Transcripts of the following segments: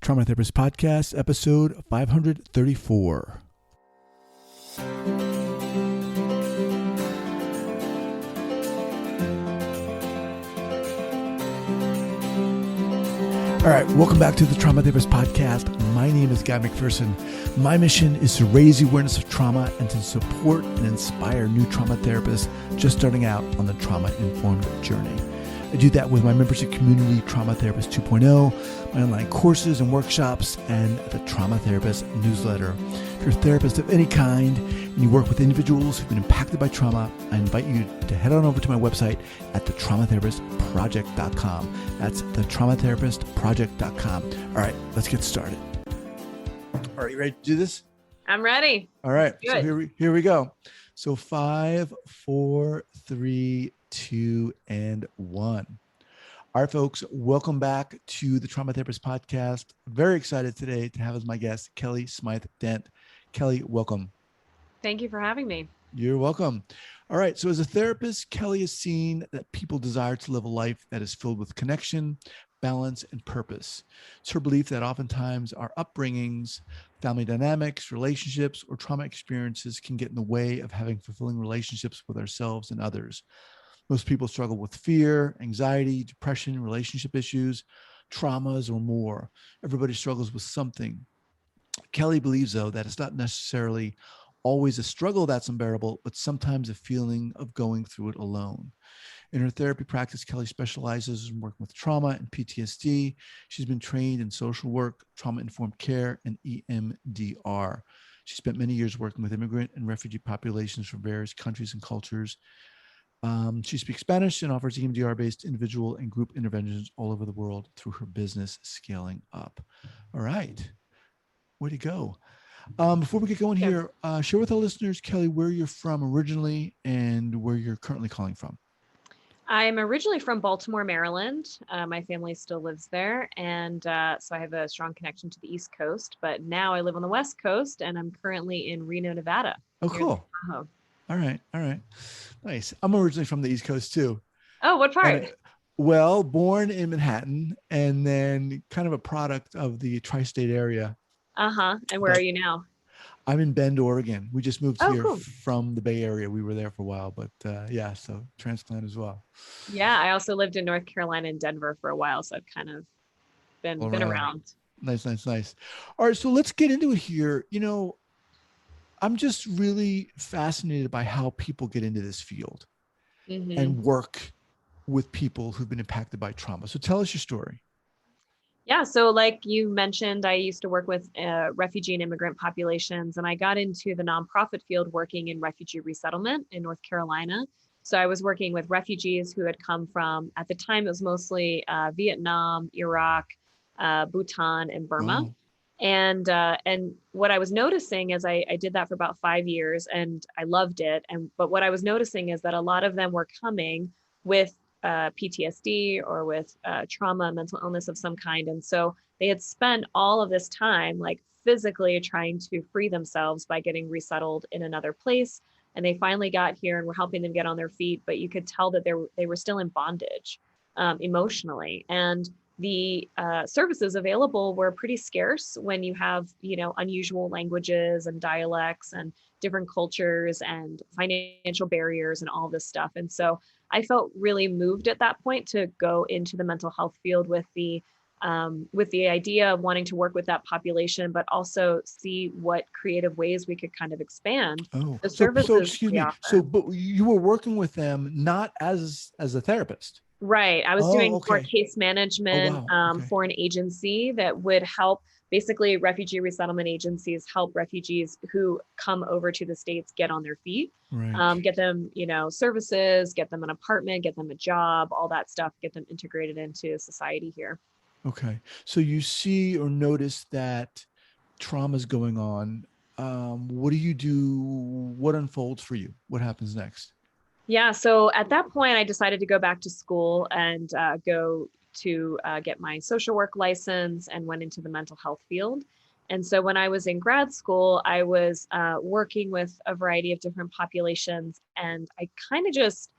Trauma Therapist Podcast, episode 534. All right, welcome back to the Trauma Therapist Podcast. My name is Guy McPherson. My mission is to raise the awareness of trauma and to support and inspire new trauma therapists just starting out on the trauma-informed journey. I do that with my membership community, Trauma Therapist 2.0, my online courses and workshops, and the Trauma Therapist newsletter. If you're a therapist of any kind and you work with individuals who've been impacted by trauma, I invite you to head on over to my website at thetraumatherapistproject.com. That's thetraumatherapistproject.com. All right, let's get started. All right, you ready to do this? I'm ready. All right, so here we go. So 5, 4, 3, 2, and 1. All right, folks, welcome back to the Trauma Therapist Podcast. Very excited today to have as my guest, Kelly Smyth-Dent. Kelly, welcome. Thank you for having me. You're welcome. All right, so as a therapist, Kelly has seen that people desire to live a life that is filled with connection, balance, and purpose. It's her belief that oftentimes our upbringings, family dynamics, relationships, or trauma experiences can get in the way of having fulfilling relationships with ourselves and others. Most people struggle with fear, anxiety, depression, relationship issues, traumas, or more. Everybody struggles with something. Kelly believes, though, that it's not necessarily always a struggle that's unbearable, but sometimes a feeling of going through it alone. In her therapy practice, Kelly specializes in working with trauma and PTSD. She's been trained in social work, trauma-informed care, and EMDR. She spent many years working with immigrant and refugee populations from various countries and cultures. She speaks Spanish and offers EMDR-based individual and group interventions all over the world through her business Scaling Up. All right. Way to go. Before we get going here, share with our listeners, Kelly, where you're from originally and where you're currently calling from. I'm originally from Baltimore, Maryland. My family still lives there. And so I have a strong connection to the East Coast. But now I live on the West Coast and I'm currently in Reno, Nevada. Oh, cool. All right. Nice. I'm originally from the East Coast too. Oh, what part? Well, born in Manhattan and then kind of a product of the tri-state area. And where are you now? I'm in Bend, Oregon. We just moved here cool. from the Bay Area. We were there for a while, but so transplant as well. Yeah, I also lived in North Carolina and Denver for a while. So I've kind of been around. Nice. All right, so let's get into it here. You know, I'm just really fascinated by how people get into this field and work with people who've been impacted by trauma. So tell us your story. Yeah. So like you mentioned, I used to work with refugee and immigrant populations, and I got into the nonprofit field working in refugee resettlement in North Carolina. So I was working with refugees who had come from, at the time, it was mostly Vietnam, Iraq, Bhutan, and Burma. Oh. And what I was noticing is I did that for about 5 years and I loved it. But what I was noticing is that a lot of them were coming with PTSD or with trauma, mental illness of some kind. And so they had spent all of this time like physically trying to free themselves by getting resettled in another place. And they finally got here and we're helping them get on their feet. But you could tell that they were still in bondage emotionally. And the services available were pretty scarce when you have, unusual languages and dialects and different cultures and financial barriers and all this stuff. And so I felt really moved at that point to go into the mental health field with the idea of wanting to work with that population, but also see what creative ways we could kind of expand the services. So excuse me. But you were working with them not as a therapist. Right. I was doing more case management for an agency that would help basically refugee resettlement agencies help refugees who come over to the States get on their feet, get them, services, get them an apartment, get them a job, all that stuff, get them integrated into society here. Okay. So you see or notice that trauma is going on. What do you do? What unfolds for you? What happens next? Yeah. So at that point, I decided to go back to school and go to get my social work license and went into the mental health field. And so when I was in grad school, I was working with a variety of different populations. And I kind of just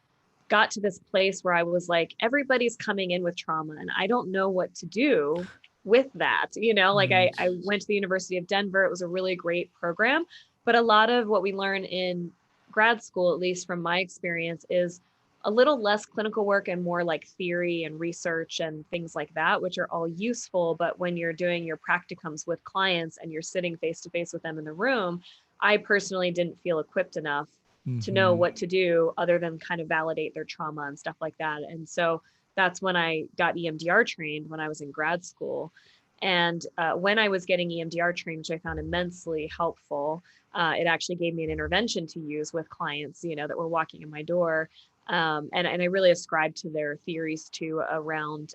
got to this place where I was like, everybody's coming in with trauma and I don't know what to do with that. Like Right. I went to the University of Denver. It was a really great program. But a lot of what we learn in grad school, at least from my experience, is a little less clinical work and more like theory and research and things like that, which are all useful. But when you're doing your practicums with clients and you're sitting face to face with them in the room, I personally didn't feel equipped enough to know Mm-hmm. what to do other than kind of validate their trauma and stuff like that. And so that's when I got EMDR trained when I was in grad school. And when I was getting EMDR trained, which I found immensely helpful, it actually gave me an intervention to use with clients, that were walking in my door. And I really ascribed to their theories too around,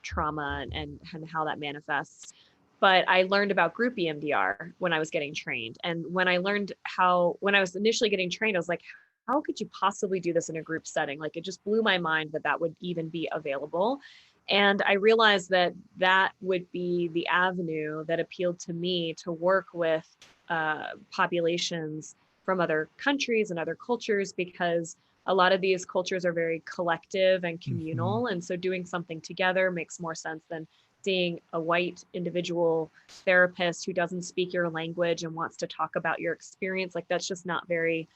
trauma and how that manifests. But I learned about group EMDR when I was getting trained. And when I was initially getting trained, I was like, how could you possibly do this in a group setting? Like it just blew my mind that that would even be available. And I realized that that would be the avenue that appealed to me to work with populations from other countries and other cultures, because a lot of these cultures are very collective and Mm-hmm. communal. And so doing something together makes more sense than seeing a white individual therapist who doesn't speak your language and wants to talk about your experience. Like that's very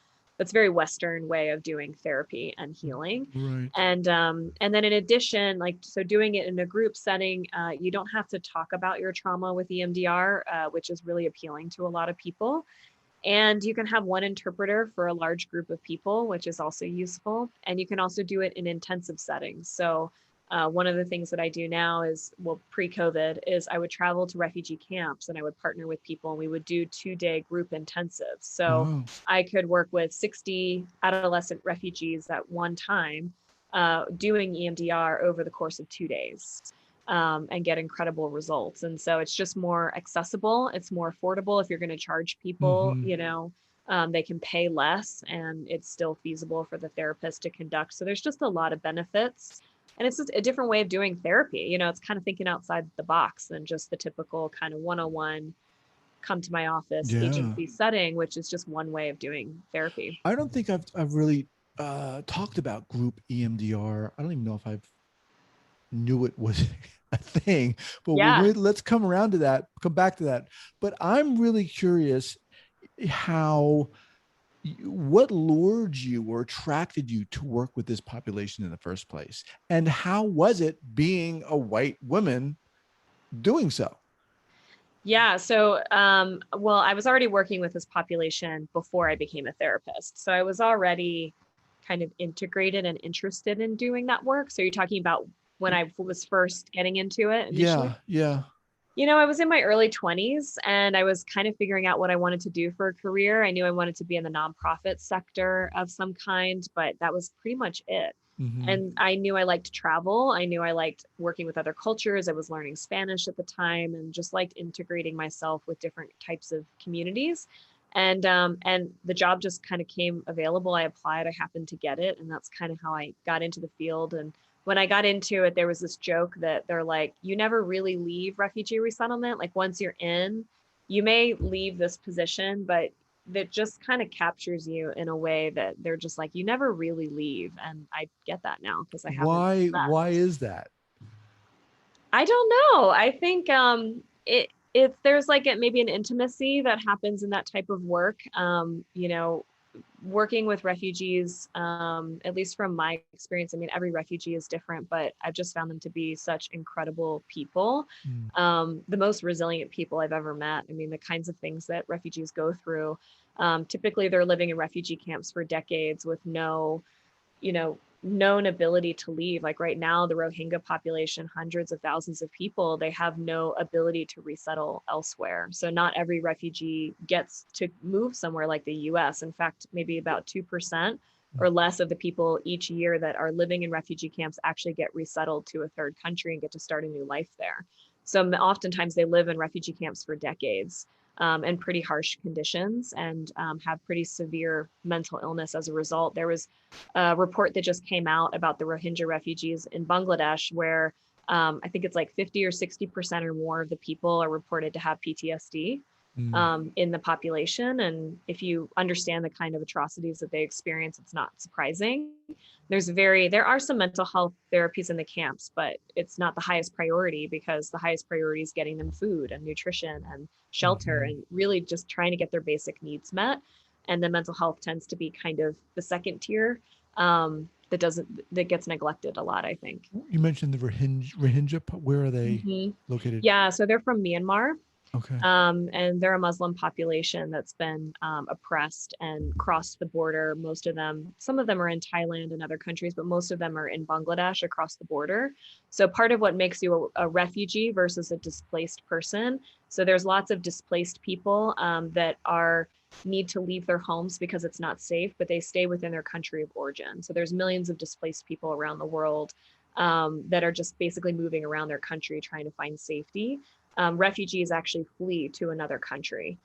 Western way of doing therapy and healing. Right. And then in addition, like, so doing it in a group setting, you don't have to talk about your trauma with EMDR, which is really appealing to a lot of people. And you can have one interpreter for a large group of people, which is also useful. And you can also do it in intensive settings. So one of the things that I do now is, well, pre-COVID, is I would travel to refugee camps and I would partner with people and we would do 2-day group intensives. So Wow. I could work with 60 adolescent refugees at one time, doing EMDR over the course of 2 days. And get incredible results. And so it's just more accessible. It's more affordable. If you're going to charge people, Mm-hmm. they can pay less and it's still feasible for the therapist to conduct. So there's just a lot of benefits. And it's just a different way of doing therapy. It's kind of thinking outside the box than just the typical kind of 101 come to my office Yeah. agency setting, which is just one way of doing therapy. I don't think I've really talked about group EMDR. I don't even know if I've knew it was a thing, but Yeah. let's come around to that, come back to that. But I'm really curious how, what lured you or attracted you to work with this population in the first place? And how was it being a white woman doing so? Yeah. So, well, I was already working with this population before I became a therapist. So I was already kind of integrated and interested in doing that work. So you're talking about when I was first getting into it initially? Yeah, yeah. I was in my early 20s and I was kind of figuring out what I wanted to do for a career. I knew I wanted to be in the nonprofit sector of some kind, but that was pretty much it. Mm-hmm. And I knew I liked travel. I knew I liked working with other cultures. I was learning Spanish at the time and just liked integrating myself with different types of communities. And the job just kind of came available. I applied, I happened to get it, and that's kind of how I got into the field. And when I got into it, there was this joke that they're like, you never really leave refugee resettlement. Like once you're in, you may leave this position, but that just kind of captures you in a way that they're just like, you never really leave. And I get that now because I haven't Why left. is that? I don't know. I think it there's like maybe an intimacy that happens in that type of work. Working with refugees, at least from my experience, I mean, every refugee is different, but I've just found them to be such incredible people. Mm. The most resilient people I've ever met. I mean, the kinds of things that refugees go through. Typically, they're living in refugee camps for decades with no, known ability to leave. Like right now, the Rohingya population, hundreds of thousands of people, they have no ability to resettle elsewhere. So not every refugee gets to move somewhere like the US. In fact, maybe about 2% or less of the people each year that are living in refugee camps actually get resettled to a third country and get to start a new life there. So oftentimes they live in refugee camps for decades. And pretty harsh conditions and have pretty severe mental illness as a result. There was a report that just came out about the Rohingya refugees in Bangladesh, where I think it's like 50 or 60% or more of the people are reported to have PTSD. Mm. in the population. And if you understand the kind of atrocities that they experience, it's not surprising. There are some mental health therapies in the camps, but it's not the highest priority, because the highest priority is getting them food and nutrition and shelter Mhm. and really just trying to get their basic needs met. And the mental health tends to be kind of the second tier, that gets neglected a lot, I think. You mentioned the Rohingya. Where are they Hmm. located? Yeah, so they're from Myanmar. Okay. And they're a Muslim population that's been oppressed and crossed the border. Most of them, some of them are in Thailand and other countries, but most of them are in Bangladesh across the border. So part of what makes you a refugee versus a displaced person. So there's lots of displaced people that need to leave their homes because it's not safe, but they stay within their country of origin. So there's millions of displaced people around the world that are just basically moving around their country trying to find safety. Refugees actually flee to another country,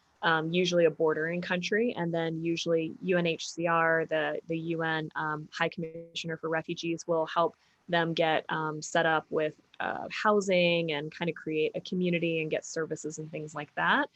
usually a bordering country, and then usually UNHCR, the UN High Commissioner for Refugees, will help them get set up with housing and kind of create a community and get services and things like that.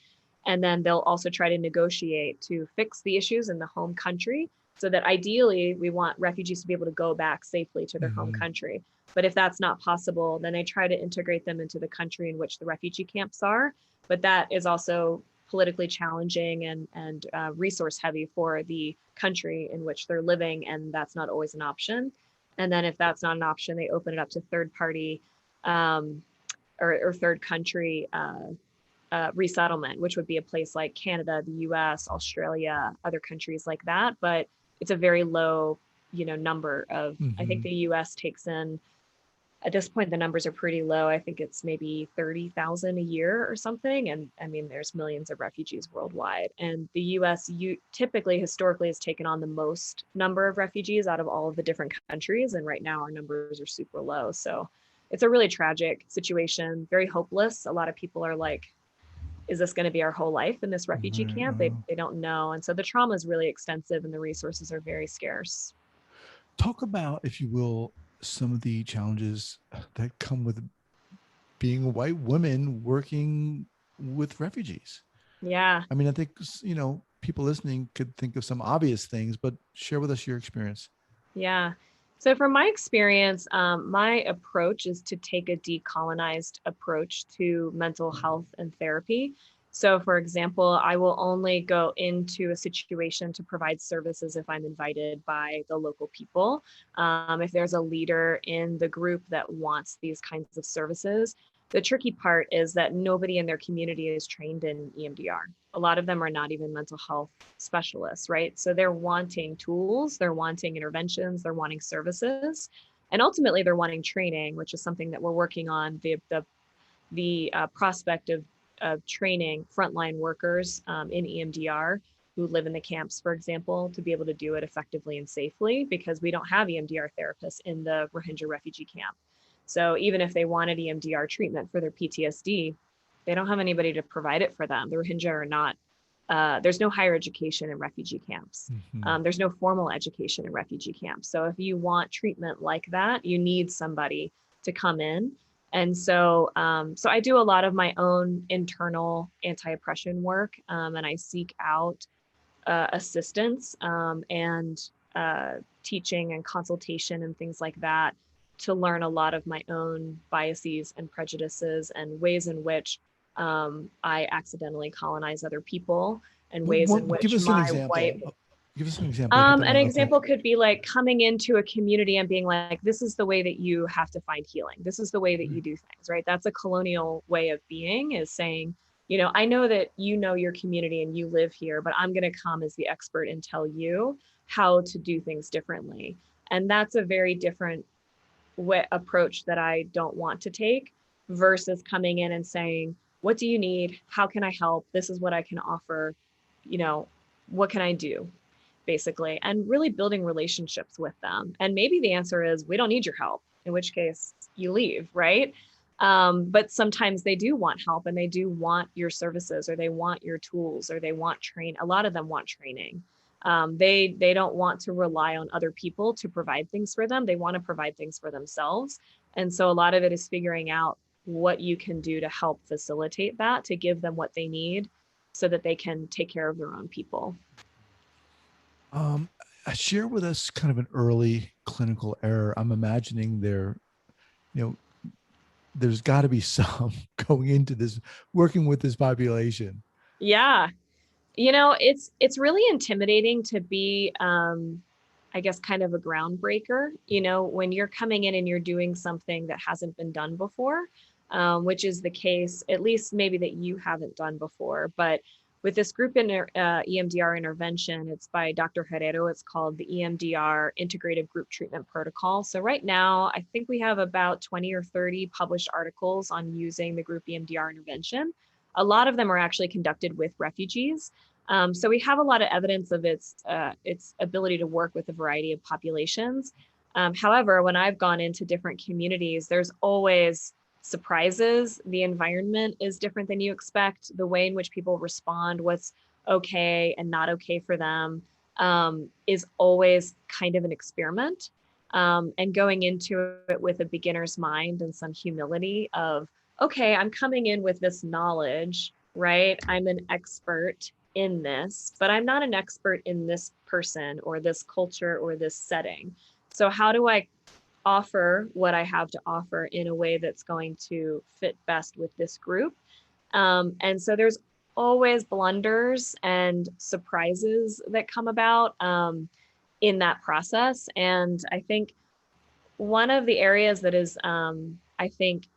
And then they'll also try to negotiate to fix the issues in the home country, so that ideally we want refugees to be able to go back safely to their home Mhm. country. But if that's not possible, then they try to integrate them into the country in which the refugee camps are. But that is also politically challenging and resource heavy for the country in which they're living, and that's not always an option. And then if that's not an option, they open it up to third party um, or third country resettlement, which would be a place like Canada, the US, Australia, other countries like that. But it's a very low, number of, I think Mhm. the US takes in, at this point, the numbers are pretty low. I think it's maybe 30,000 a year or something. And I mean, there's millions of refugees worldwide. And the US typically, historically, has taken on the most number of refugees out of all of the different countries. And right now, our numbers are super low. So it's a really tragic situation, very hopeless. A lot of people are like, is this going to be our whole life in this refugee Right. camp? They don't know. And so the trauma is really extensive and the resources are very scarce. Talk about, if you will, some of the challenges that come with being a white woman working with refugees. Yeah. I mean, I think, people listening could think of some obvious things, but share with us your experience. Yeah. So, from my experience, my approach is to take a decolonized approach to mental health and therapy. So, for example, I will only go into a situation to provide services if I'm invited by the local people. If there's a leader in the group that wants these kinds of services, the tricky part is that nobody in their community is trained in EMDR. A lot of them are not even mental health specialists, right? So they're wanting tools, they're wanting interventions, they're wanting services, and ultimately they're wanting training, which is something that we're working on. The prospect of training frontline workers in EMDR who live in the camps, for example, to be able to do it effectively and safely, because we don't have EMDR therapists in the Rohingya refugee camp. So even if they wanted EMDR treatment for their PTSD, they don't have anybody to provide it for them. The Rohingya are not, there's no higher education in refugee camps. Mhm. There's no formal education in refugee camps. So if you want treatment like that, you need somebody to come in. And so I do a lot of my own internal anti-oppression work, and I seek out assistance and teaching and consultation and things like that to learn a lot of my own biases and prejudices and ways in which I accidentally colonize other people, and ways in Give which us an my white example. Give us an example. I get that an one real quick. example could be like coming into a community and being like, this is the way that you have to find healing. This is the way that you do things, right? That's a colonial way of being, is saying, I know that you know your community and you live here, but I'm going to come as the expert and tell you how to do things differently. And that's a very different approach that I don't want to take, versus coming in and saying, what do you need? How can I help? This is what I can offer. You know, what can I do? Basically, and really building relationships with them. And maybe the answer is, we don't need your help, in which case you leave, right? But sometimes they do want help and they do want your services, or they want your tools, or they want train. A lot of them want training. They don't want to rely on other people to provide things for them. They want to provide things for themselves. And so a lot of it is figuring out what you can do to help facilitate that, to give them what they need, so that they can take care of their own people. Um, Share with us kind of an early clinical error. I'm imagining you know, there's got to be some going into this, working with this population. Yeah. It's really intimidating to be, I guess, kind of a groundbreaker, when you're coming in and you're doing something that hasn't been done before, which is the case, at least maybe that you haven't done before. But with this group in EMDR intervention, it's by Dr. Herrero. It's called the EMDR Integrative Group Treatment Protocol. So right now, I think we have about 20 or 30 published articles on using the group EMDR intervention. A lot of them are actually conducted with refugees. So we have a lot of evidence of its ability to work with a variety of populations. However, when I've gone into different communities, there's always surprises. The environment is different than you expect. The way in which people respond, what's okay and not okay for them, is always kind of an experiment. And going into it with a beginner's mind and some humility of, okay, I'm coming in with this knowledge, right? I'm an expert in this, but I'm not an expert in this person or this culture or this setting. So how do I offer what I have to offer in a way that's going to fit best with this group? And so there's always blunders and surprises that come about in that process. And I think one of the areas that is, I think,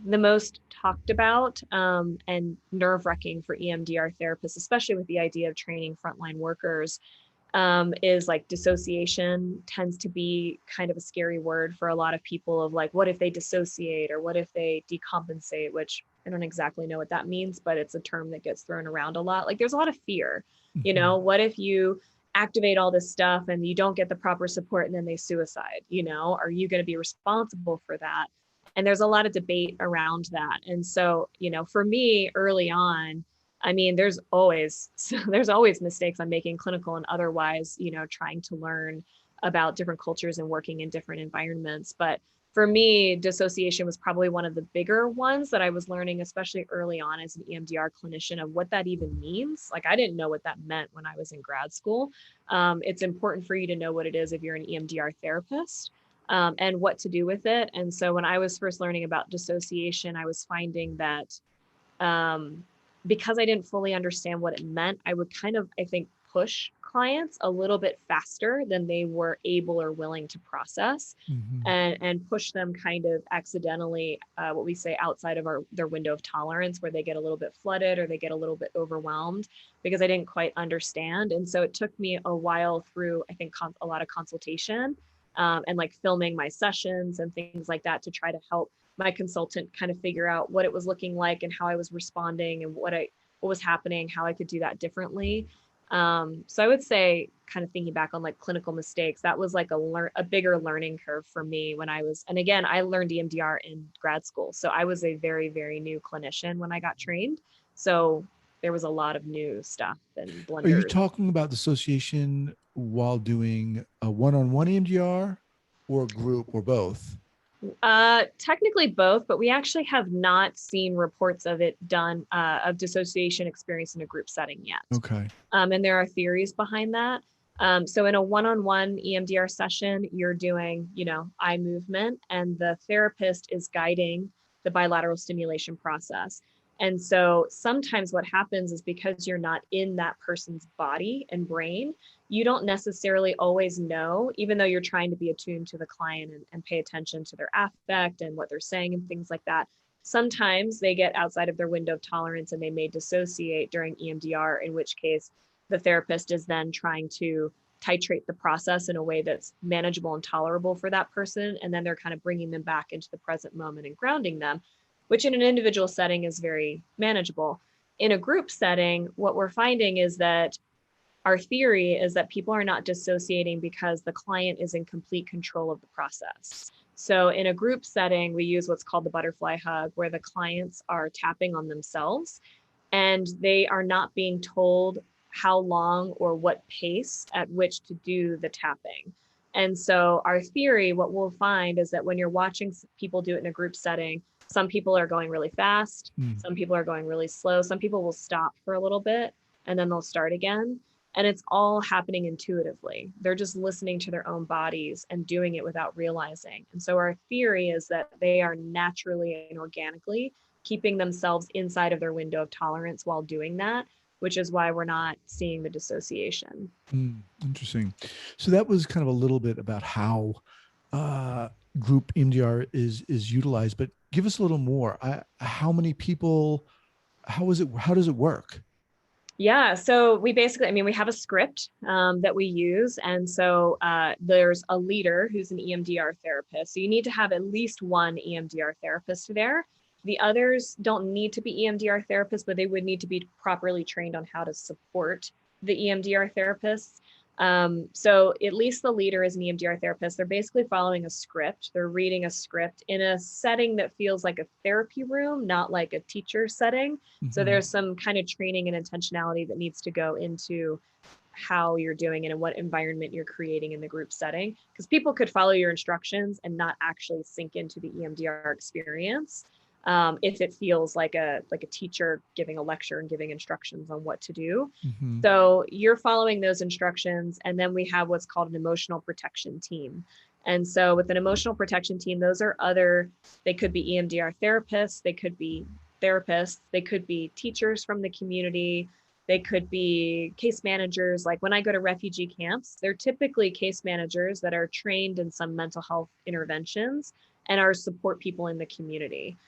the most talked about and nerve-wracking for EMDR therapists, especially with the idea of training frontline workers, is like dissociation tends to be kind of a scary word for a lot of people of like, what if they dissociate or what if they decompensate, which I don't exactly know what that means, but it's a term that gets thrown around a lot. Like there's a lot of fear, what if you activate all this stuff and you don't get the proper support and then they suicide, are you going to be responsible for that? And there's a lot of debate around that. And so, for me early on, I mean, there's always mistakes I'm making, clinical and otherwise, trying to learn about different cultures and working in different environments. But for me, dissociation was probably one of the bigger ones that I was learning, especially early on as an EMDR clinician, of what that even means. Like, I didn't know what that meant when I was in grad school. It's important for you to know what it is if you're an EMDR therapist. And what to do with it. And so when I was first learning about dissociation, I was finding that because I didn't fully understand what it meant, I would kind of, I think, push clients a little bit faster than they were able or willing to process, and push them kind of accidentally, what we say, outside of their window of tolerance, where they get a little bit flooded or they get a little bit overwhelmed because I didn't quite understand. And so it took me a while through, I think, a lot of consultation and like filming my sessions and things like that to try to help my consultant kind of figure out what it was looking like and how I was responding and what was happening, how I could do that differently. So I would say, kind of thinking back on like clinical mistakes, that was like a bigger learning curve for me when I was, and again, I learned EMDR in grad school. So I was a very, very new clinician when I got trained. So there was a lot of new stuff and Are you blunders. talking about dissociation while doing a one-on-one EMDR or group or both? Technically both, but we actually have not seen reports of it done, of dissociation experience in a group setting yet. Okay. And there are theories behind that. So in a one-on-one EMDR session, you're doing, eye movement, and the therapist is guiding the bilateral stimulation process. And so sometimes what happens is, because you're not in that person's body and brain, you don't necessarily always know, even though you're trying to be attuned to the client and pay attention to their affect and what they're saying and things like that. Sometimes they get outside of their window of tolerance and they may dissociate during EMDR, in which case the therapist is then trying to titrate the process in a way that's manageable and tolerable for that person. And then they're kind of bringing them back into the present moment and grounding them, which in an individual setting is very manageable. In a group setting, what we're finding is that our theory is that people are not dissociating because the client is in complete control of the process. So in a group setting, we use what's called the butterfly hug, where the clients are tapping on themselves and they are not being told how long or what pace at which to do the tapping. And so our theory, what we'll find is that when you're watching people do it in a group setting, Some people are going really fast. Mm. Some people are going really slow. Some people will stop for a little bit and then they'll start again. And it's all happening intuitively. They're just listening to their own bodies and doing it without realizing. And so our theory is that they are naturally and organically keeping themselves inside of their window of tolerance while doing that, which is why we're not seeing the dissociation. Interesting. So that was kind of a little bit about how group EMDR is utilized, but give us a little more. How many people? How does it work? Yeah, so we basically, I mean, we have a script that we use. And so there's a leader who's an EMDR therapist. So you need to have at least one EMDR therapist there. The others don't need to be EMDR therapists, but they would need to be properly trained on how to support the EMDR therapists. So at least the leader is an EMDR therapist. They're basically following a script. They're reading a script in a setting that feels like a therapy room, not like a teacher setting. So there's some kind of training and intentionality that needs to go into how you're doing it and what environment you're creating in the group setting. Because people could follow your instructions and not actually sink into the EMDR experience. If it feels like a teacher giving a lecture and giving instructions on what to do. So you're following those instructions. And then we have what's called an emotional protection team. And so with an emotional protection team, they could be EMDR therapists, they could be therapists, they could be teachers from the community, they could be case managers. Like when I go to refugee camps, they're typically case managers that are trained in some mental health interventions and are support people in the community.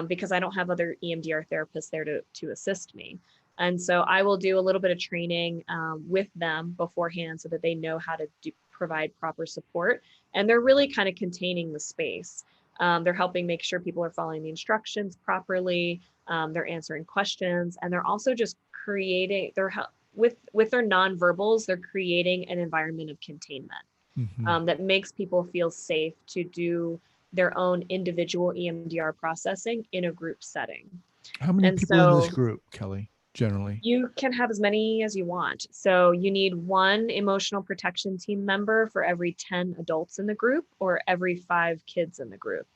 Because I don't have other EMDR therapists there to assist me. And so I will do a little bit of training with them beforehand so that they know how to provide proper support. And they're really kind of containing the space. They're helping make sure people are following the instructions properly. They're answering questions, and they're also just creating, with their nonverbals, they're creating an environment of containment that makes people feel safe to do their own individual EMDR processing in a group setting. How many people in this group, Kelly, generally? You can have as many as you want. So you need one emotional protection team member for every 10 adults in the group or every 5 kids in the group.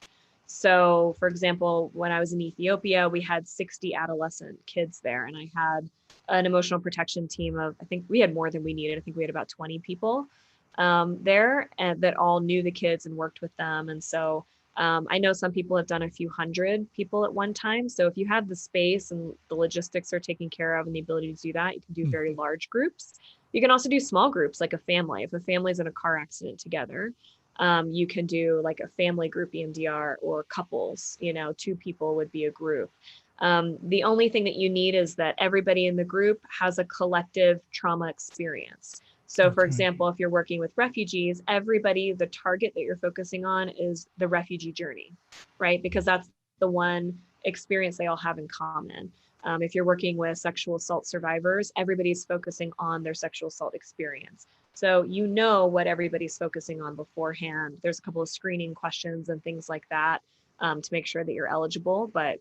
So for example, when I was in Ethiopia, we had 60 adolescent kids there, and I had an emotional protection team of, I think we had more than we needed. I think we had about 20 people there, and that all knew the kids and worked with them. And so I know some people have done a few hundred people at one time. So if you have the space and the logistics are taken care of and the ability to do that, you can do very large groups. You can also do small groups like a family. If a family's in a car accident together, you can do like a family group EMDR, or couples, 2 people would be a group. The only thing that you need is that everybody in the group has a collective trauma experience. So for example, if you're working with refugees, the target that you're focusing on is the refugee journey, right? Because that's the one experience they all have in common. If you're working with sexual assault survivors, everybody's focusing on their sexual assault experience. So you know what everybody's focusing on beforehand. There's a couple of screening questions and things like that to make sure that you're eligible, but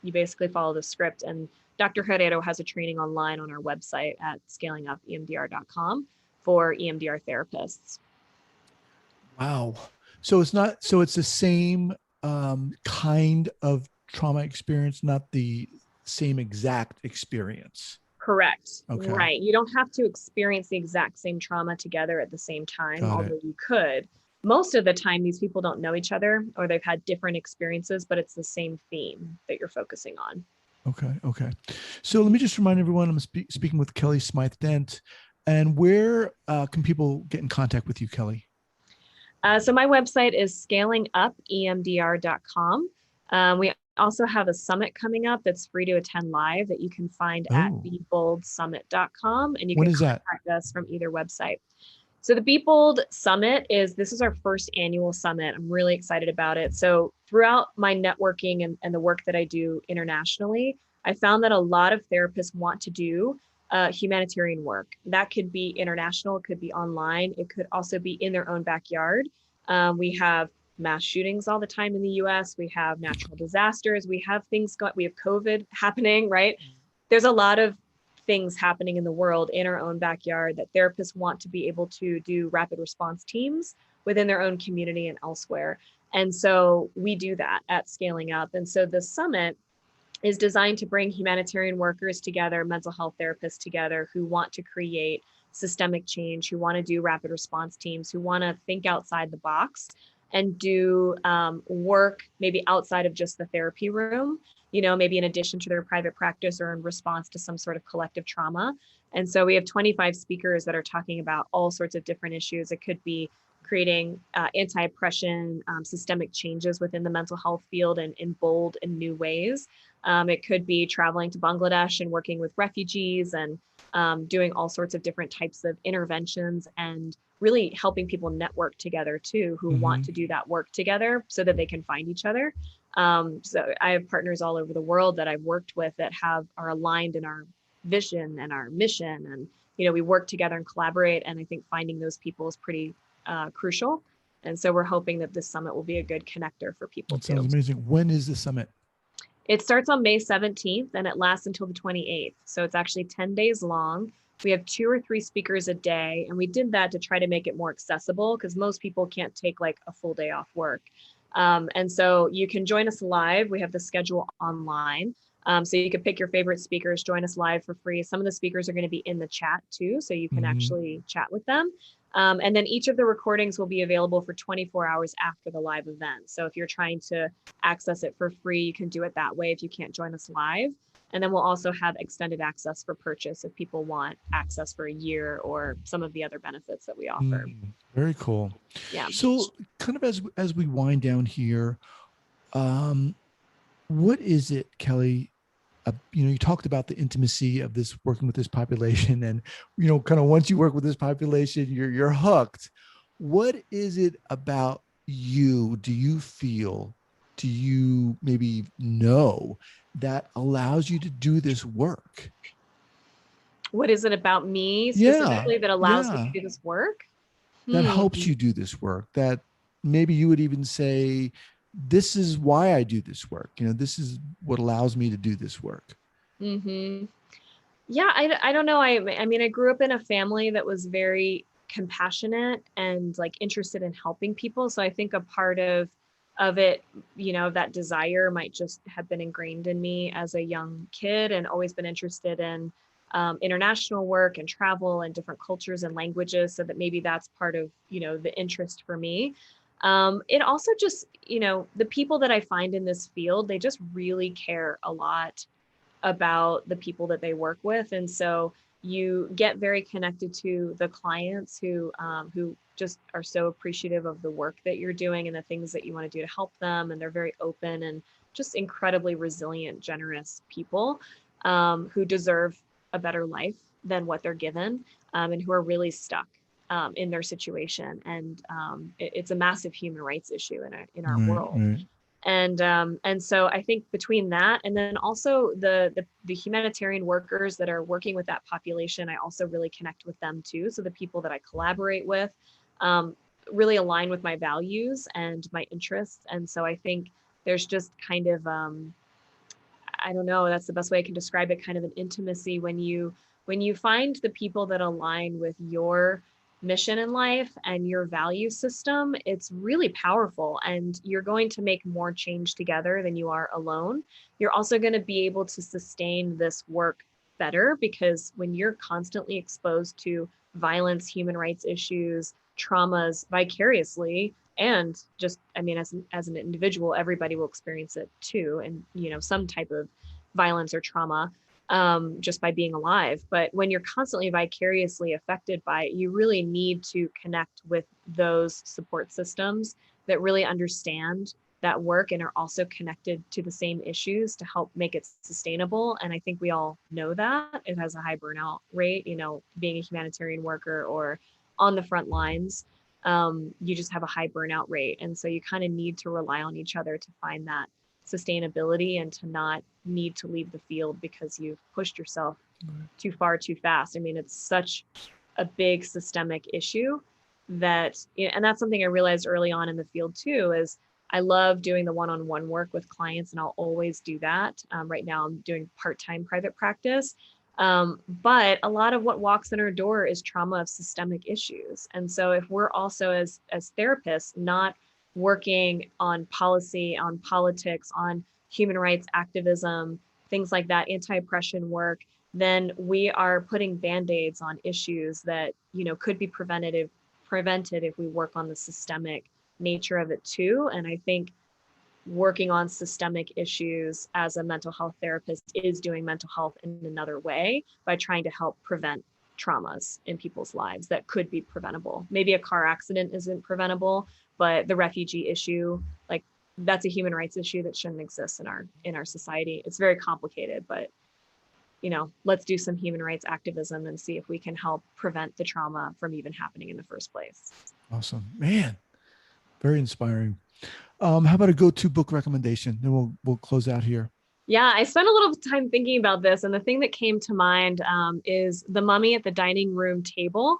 you basically follow the script. And Dr. Herrero has a training online on our website at scalingupemdr.com for EMDR therapists. Wow. So it's the same kind of trauma experience, not the same exact experience. Correct. Okay. Right. You don't have to experience the exact same trauma together at the same time, although you could. Most of the time, these people don't know each other, or they've had different experiences, but it's the same theme that you're focusing on. Okay. So let me just remind everyone, I'm speaking with Kelly Smyth-Dent. And where can people get in contact with you, Kelly? So my website is scalingupemdr.com. We also have a summit coming up that's free to attend live that you can find at beeboldsummit.com. And you can contact us from either website. So the Be Bold Summit this is our first annual summit. I'm really excited about it. So throughout my networking and the work that I do internationally, I found that a lot of therapists want to do humanitarian work. That could be international, it could be online, it could also be in their own backyard. We have mass shootings all the time in the US, we have natural disasters, we have we have COVID happening, right? There's a lot of things happening in the world in our own backyard that therapists want to be able to do rapid response teams within their own community and elsewhere. And so we do that at Scaling Up. And so the summit is designed to bring humanitarian workers together, mental health therapists together who want to create systemic change, who want to do rapid response teams, who want to think outside the box and do work maybe outside of just the therapy room, maybe in addition to their private practice or in response to some sort of collective trauma. And so we have 25 speakers that are talking about all sorts of different issues. It could be creating anti-oppression, systemic changes within the mental health field in bold and new ways. It could be traveling to Bangladesh and working with refugees and doing all sorts of different types of interventions and really helping people network together too, who want to do that work together so that they can find each other. So I have partners all over the world that I've worked with that are aligned in our vision and our mission. And, we work together and collaborate. And I think finding those people is pretty crucial. And so we're hoping that this summit will be a good connector for people too. Sounds amazing. When is the summit? It starts on May 17th and it lasts until the 28th. So it's actually 10 days long. We have 2 or 3 speakers a day. And we did that to try to make it more accessible because most people can't take like a full day off work. And so you can join us live. We have the schedule online. So you can pick your favorite speakers, join us live for free. Some of the speakers are going to be in the chat too, so you can actually chat with them. And then each of the recordings will be available for 24 hours after the live event. So if you're trying to access it for free, you can do it that way if you can't join us live. And then we'll also have extended access for purchase if people want access for a year or some of the other benefits that we offer. Very cool. Yeah. So kind of as we wind down here, what is it, Kelly? You talked about the intimacy of this working with this population and, kind of once you work with this population, you're hooked. What is it about you? Do you maybe know that allows you to do this work? What is it about me specifically that allows me to do this work? That helps you do this work, that maybe you would even say, this is why I do this work. This is what allows me to do this work. Yeah, I don't know. I mean, I grew up in a family that was very compassionate and like interested in helping people. So I think a part of it, that desire might just have been ingrained in me as a young kid and always been interested in international work and travel and different cultures and languages. So that maybe that's part of, the interest for me. It also just, the people that I find in this field, they just really care a lot about the people that they work with. And so you get very connected to the clients who just are so appreciative of the work that you're doing and the things that you want to do to help them. And they're very open and just incredibly resilient, generous people who deserve a better life than what they're given and who are really stuck in their situation. And it's a massive human rights issue in our world. And so I think between that and then also the humanitarian workers that are working with that population, I also really connect with them too. So the people that I collaborate with really align with my values and my interests. And so I think there's just kind of, I don't know, that's the best way I can describe it, kind of an intimacy when you find the people that align with your mission in life and your value system. It's really powerful, and you're going to make more change together than you are alone. You're also going to be able to sustain this work better because when you're constantly exposed to violence, human rights issues, traumas vicariously, and just, I mean, as an individual, everybody will experience it too, and some type of violence or trauma just by being alive. But when you're constantly vicariously affected by it, you really need to connect with those support systems that really understand that work and are also connected to the same issues to help make it sustainable. And I think we all know that it has a high burnout rate, being a humanitarian worker or on the front lines, you just have a high burnout rate. And so you kind of need to rely on each other to find that sustainability and to not need to leave the field because you've pushed yourself too far too fast. I mean, it's such a big systemic issue that, and that's something I realized early on in the field too, is I love doing the one-on-one work with clients, and I'll always do that. Right now I'm doing part-time private practice. But a lot of what walks in our door is trauma of systemic issues. And so if we're also as therapists, not working on policy, on politics, on human rights activism, things like that, anti-oppression work, then we are putting band-aids on issues that, could be prevented if we work on the systemic nature of it too. And I think working on systemic issues as a mental health therapist is doing mental health in another way by trying to help prevent traumas in people's lives that could be preventable. Maybe a car accident isn't preventable, but the refugee issue, like, that's a human rights issue that shouldn't exist in our society. It's very complicated, but let's do some human rights activism and see if we can help prevent the trauma from even happening in the first place. Awesome, man. Very inspiring. How about a go-to book recommendation? Then we'll close out here. Yeah, I spent a little time thinking about this, and the thing that came to mind is The Mummy at the Dining Room Table.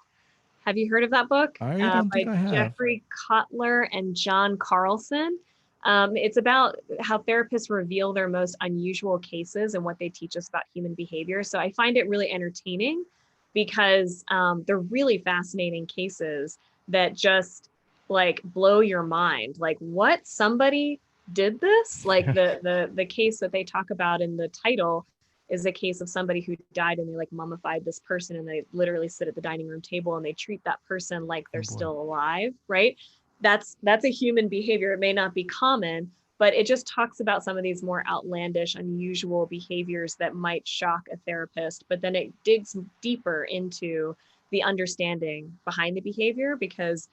Have you heard of that book? I don't think by I have. Jeffrey Cutler and John Carlson. It's about how therapists reveal their most unusual cases and what they teach us about human behavior. So I find it really entertaining because they're really fascinating cases that just like blow your mind. Like, what, somebody did this? Like the case that they talk about in the title is a case of somebody who died and they like mummified this person, and they literally sit at the dining room table and they treat that person like they're still alive, right? That's a human behavior. It may not be common, but it just talks about some of these more outlandish, unusual behaviors that might shock a therapist, but then it digs deeper into the understanding behind the behavior, because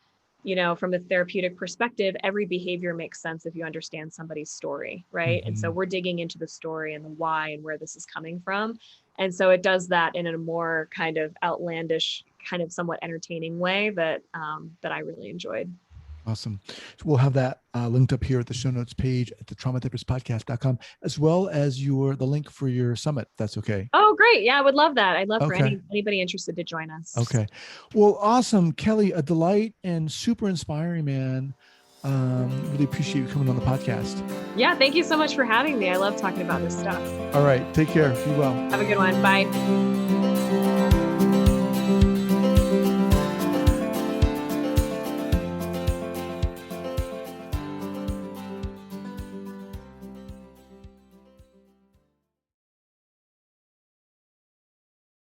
from a therapeutic perspective, every behavior makes sense if you understand somebody's story, right? Mm-hmm. And so we're digging into the story and the why and where this is coming from. And so it does that in a more kind of outlandish, kind of somewhat entertaining way that I really enjoyed. Awesome. So we'll have that linked up here at the show notes page at the traumatherapistpodcast.com, as well as the link for your summit, if that's okay. Oh, great. Yeah, I would love that. I'd love for anybody interested to join us. Okay. Well, awesome. Kelly, a delight and super inspiring, man. Really appreciate you coming on the podcast. Yeah, thank you so much for having me. I love talking about this stuff. All right. Take care. Be well. Have a good one. Bye.